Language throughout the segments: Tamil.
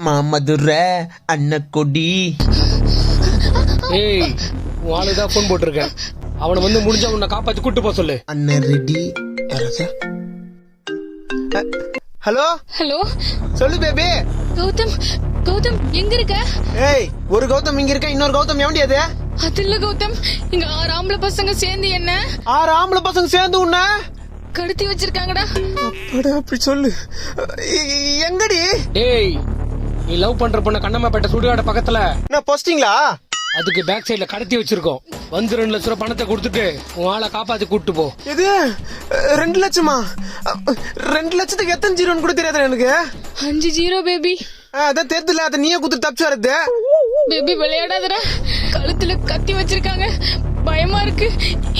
மாமதுரை அன்னக்கொடி. ஏய் உன் ஆளுதான் போன் போட்டிருக்கேன். அவனை வந்து முடிஞ்சா உன்னை காப்பாத்தி கூட்டு போக சொல்லு. அண்ணன் ரெடி. ஹலோ ஹலோ சொல்லு பேபி. கௌதம், கௌதம் எங்க இருக்க? ஏய் ஒரு கௌதம் இங்க இருக்க, இன்னொரு கௌதம் எவன்டி அது? அது இல்ல கௌதம், இங்க 6 ஆம்பளை பசங்க சேர்ந்து என்ன 6 ஆம்பளை பசங்க சேர்ந்து உன்ன கடத்தி வச்சிருக்காங்கடா. அப்படா அப்படி சொல்லு. எங்கடி? டேய் நீ லவ் பண்ற பொண்ண கண்ணம்மாப்பேட்டை சுடுகாட பக்கத்துல நான் போஸ்டிங்களா? அதுக்கு பேக் சைடுல கடத்தி வச்சிருக்கோம். வந்து 2 லட்சம் ரூபாய் பணத்தை கொடுத்துட்டு உன் ஆளை காப்பாத்தி கூட்டு போ. இது 2 லட்சமா? 2 லட்சத்துக்கு எத்தனை ஜீரோன்னு கூட தெரியாது எனக்கு. 5 ஜீரோ பேபி. அதான் தெரியுதுல, அதை நீயே குத்து தப்பிச்சு வருது. பேபி விளையாடாதடா, கழுத்துல கத்தி வச்சிருக்காங்க, பயமா இருக்கு.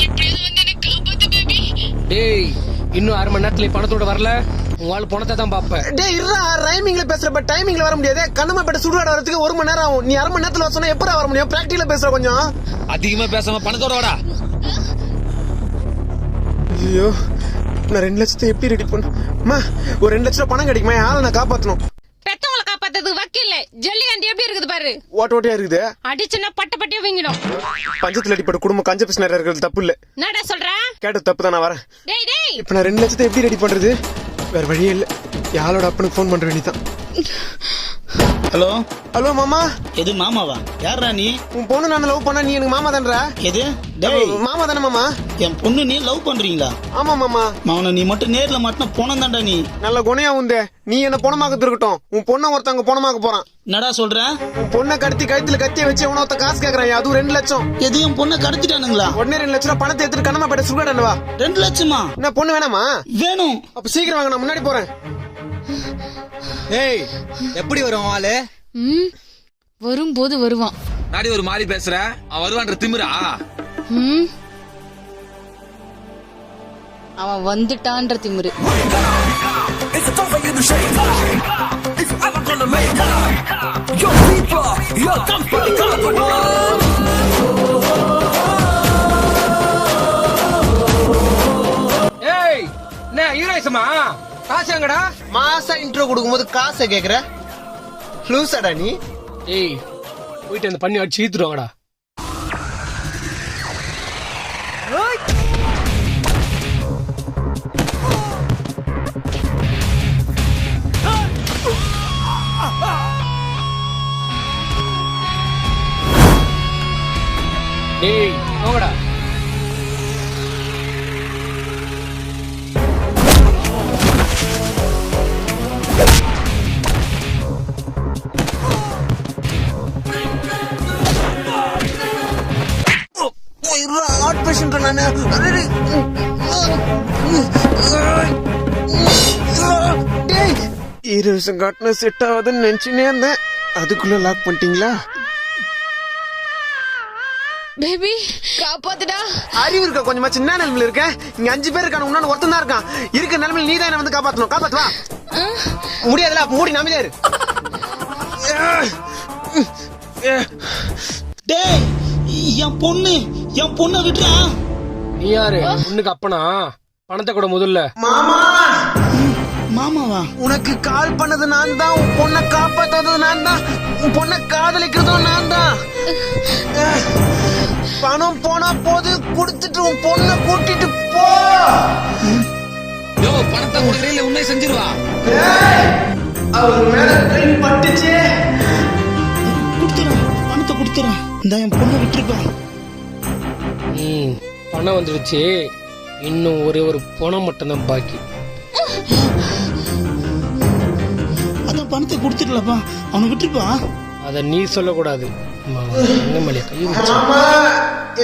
எப்படியாவது வந்து என்ன காப்பாத்து பேபி. டேய் இன்னும் 1/2 மணி நேரத்துல பணத்தோட வரல உன் ஆளு பணத்தை தான் பாப்பேன். டேய் இருடா, ரைமிங்ல பேசுற பட் டைமிங்ல வர முடியாது. கண்ணம்மாப்பேட்டை சுடுகாடு வரதுக்கு 1 மணி நேரம் ஆகும். நீ 1/2 மணி நேரத்துல வர சொன்னா எப்படா வர முடியும்? பிராக்டிகலா பேசுற கொஞ்சம். அதிகமா பேசாம பணத்தோட வாடா. ஐயோ நான் 2 லட்சத்தை எப்படி ரெடி பண்ண? ஒரு 2 லட்சம் பணம் கிடைக்குமா? ஆளை நான் காப்பாத்தணும். பெத்தவங்களை காப்பாத்தது வக்கீல்ல ஜல்லிகண்டி எப்படி இருக்குது பாரு. ஓட்டையா இருக்குது. அடிச்சுன்னா பட்டப்பட்டியா வீங்கிடும். பஞ்சத்துல அடிப்பட்ட குடும்பம் கஞ்ச பிசினரா இருக்கிறது தப்பு இல்ல. என்னடா சொல்ற? கேட்டது தப்பு தான், நான் வரேன். டேய் டேய் இப்ப நான் 2 லட்சத்தை எப்படி ரெடி பண்றது? வேற வழியே இல்ல. யாரோட அப்பனுக்கு போன் பண்ற வேண்டியதான். ஹலோ ஹலோ மாமா. எது மாமாவா? யாரா நீ? உன் பொண்ணு நான் லவ் பண்ணா நீ எனக்கு மாமா தானடா? எது? டேய் மாமா தானே மாமா? என் பொண்ணு நீ லவ் பண்றீங்களா? ஆமா மாமா. மாவன நீ மட்டும் நேர்ல மாட்டின போனம் தான்டா நீ. நல்ல குணையா உந்தே. நீ என்ன பொணமாக்க இருக்கட்டும், உன் பொண்ணை ஒருத்தவங்க பொணமாக்க போறான். என்னடா சொல்ற? உன் பொண்ணை கடத்தி கழுத்துல கத்திய வச்சு உனத்த காசு கேக்குறான். அதுவும் 2 லட்சம். எது என் பொண்ணை கடத்திட்டானுங்களா? உடனே 2 லட்சம் ரூபாய் பணத்தை எடுத்துட்டு கண்ணம்மாப்பேட்டை சுடுகாடு வா. 2 லட்சமா? என்ன பொண்ணு வேணாமா? வேணும். அப்ப சீக்கிரம் வாங்க, நான் முன்னாடி போறேன். ஏய் எப்படி வரும் ஆளு? வரும்போது வருவான். நாடி ஒரு மாதிரி பேசுற. அவன் வருவான்ற திமிரா? அவன் வந்துட்டான்ற திமிரு. ஏய் என்ன ஹீரோயிசமா? காசு எங்கடா? மாசா இன்ட்ரோ கொடுக்கும்போது காசை கேக்குற லூசாடா நீ. ஏய் போயிட்டு அந்த பண்ணி அடிச்சு ஈத்துருவாங்கடா. ஏய் போங்கடா. ஹார்ட் பேஷண்ட் நானு. ஹீரோயிசம் காட்டின செட் ஆகுதுன்னு நினைச்சுனே இருந்தேன். அதுக்குள்ள லாக் பண்ணிட்டீங்களா? பேபி காப்பாத்துடா. அறிவு இருக்கா கொஞ்சமா? சின்ன நிலைமையில இருக்க. இங்க 5 பேர் இருக்கானு, உன்னால ஒருத்தன் தான் இருக்கான். இருக்க நிலைமையில நீ தான் என்ன வந்து காப்பாத்தணும். காப்பாத்து வா. முடியாதுல, மூடி நம்பிலே இரு. டேய் என் பொண்ணை விட்டுறா. நீ யாரு? பொண்ணுக்கு அப்பனா? பணத்தை கூட முதல்ல. மாமா மாமாவா? உனக்கு கால் பண்ணது நான் தான். உன் பொண்ணை காப்பாத்துறது நான் தான். உன் பொண்ணை காதலிக்கிறதும் நான் தான். பணம் போனா போது, குடுத்துட்டு உன் பொண்ணை கூட்டிட்டு போ. யோ பணத்தை கொடுக்கறீல உண்மை செஞ்சிருவா. அவர் மேல கை பட்டுச்சு. கொடுத்துறான் பணத்தை கொடுத்துறான். இந்த என் பொண்ணை விட்டுருப்பா. பணம் வந்துடுச்சு. இன்னும் ஒரே ஒரு பணம் மட்டும்தான் பாக்கி. அதான் பணத்தை கொடுத்துடலப்பா. அவனை விட்டுருப்பா. அத நீ சொல்லக்கூடாது.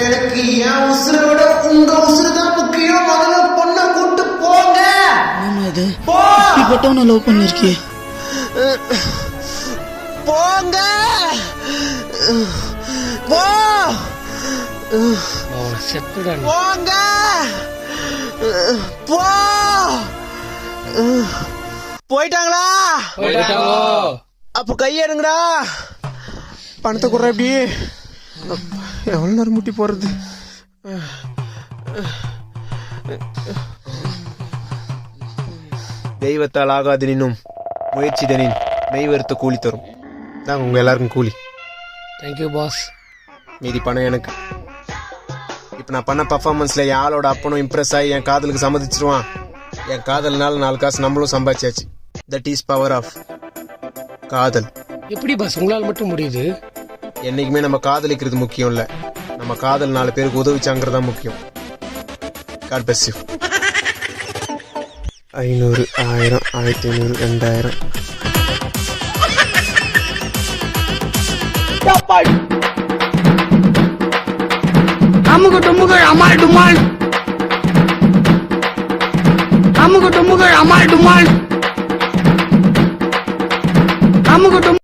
எனக்கு என் உசுரை விட உங்க உசுறு தான் முக்கியம். முதல்ல பொண்ணை கூட்டு போங்க. ஆமா இது இப்படிப்பட்டவனை லவ் பண்ணிருக்கிய. போங்க போ. செத்துடா. போங்க போ. போயிட்டாங்களா? அப்ப கையெடுங்கடா. பணத்தை குடுற. எப்படி எவ்வளவு நேரம் முட்டி போறது? தெய்வத்தால் ஆகாது நின்னும் முயற்சி தனின் மெய் வெறுத்த கூலி தரும். தான் உங்க எல்லாருக்கும் கூலி. Thank you boss. மீதி பணம் எனக்கு. இப்போ நான் பண்ண பர்ஃபார்மன்ஸ்ல என் ஆளோட அப்பனும் இம்ப்ரெஸ் ஆகி என் காதலுக்கு சம்மதிச்சிருவான். என் காதல்னால 4 காசு நம்மளும் சம்பாதிச்சாச்சு. தட் இஸ் பவர் ஆஃப் காதல். எப்படி பாஸ் உங்களால் மட்டும் முடியுது? என்னைக்குமே நம்ம காதலிக்கிறது முக்கியம் இல்ல, நம்ம காதல் 4 பேருக்கு உதவிச்சாங்கிறதா முக்கியம். God bless you. 500, 1000, 1500, 2000. AMMK டுமுகள் Amaal டுமால், AMMK டுமுகள் Amaal டுமால், AMMK டுமுகள்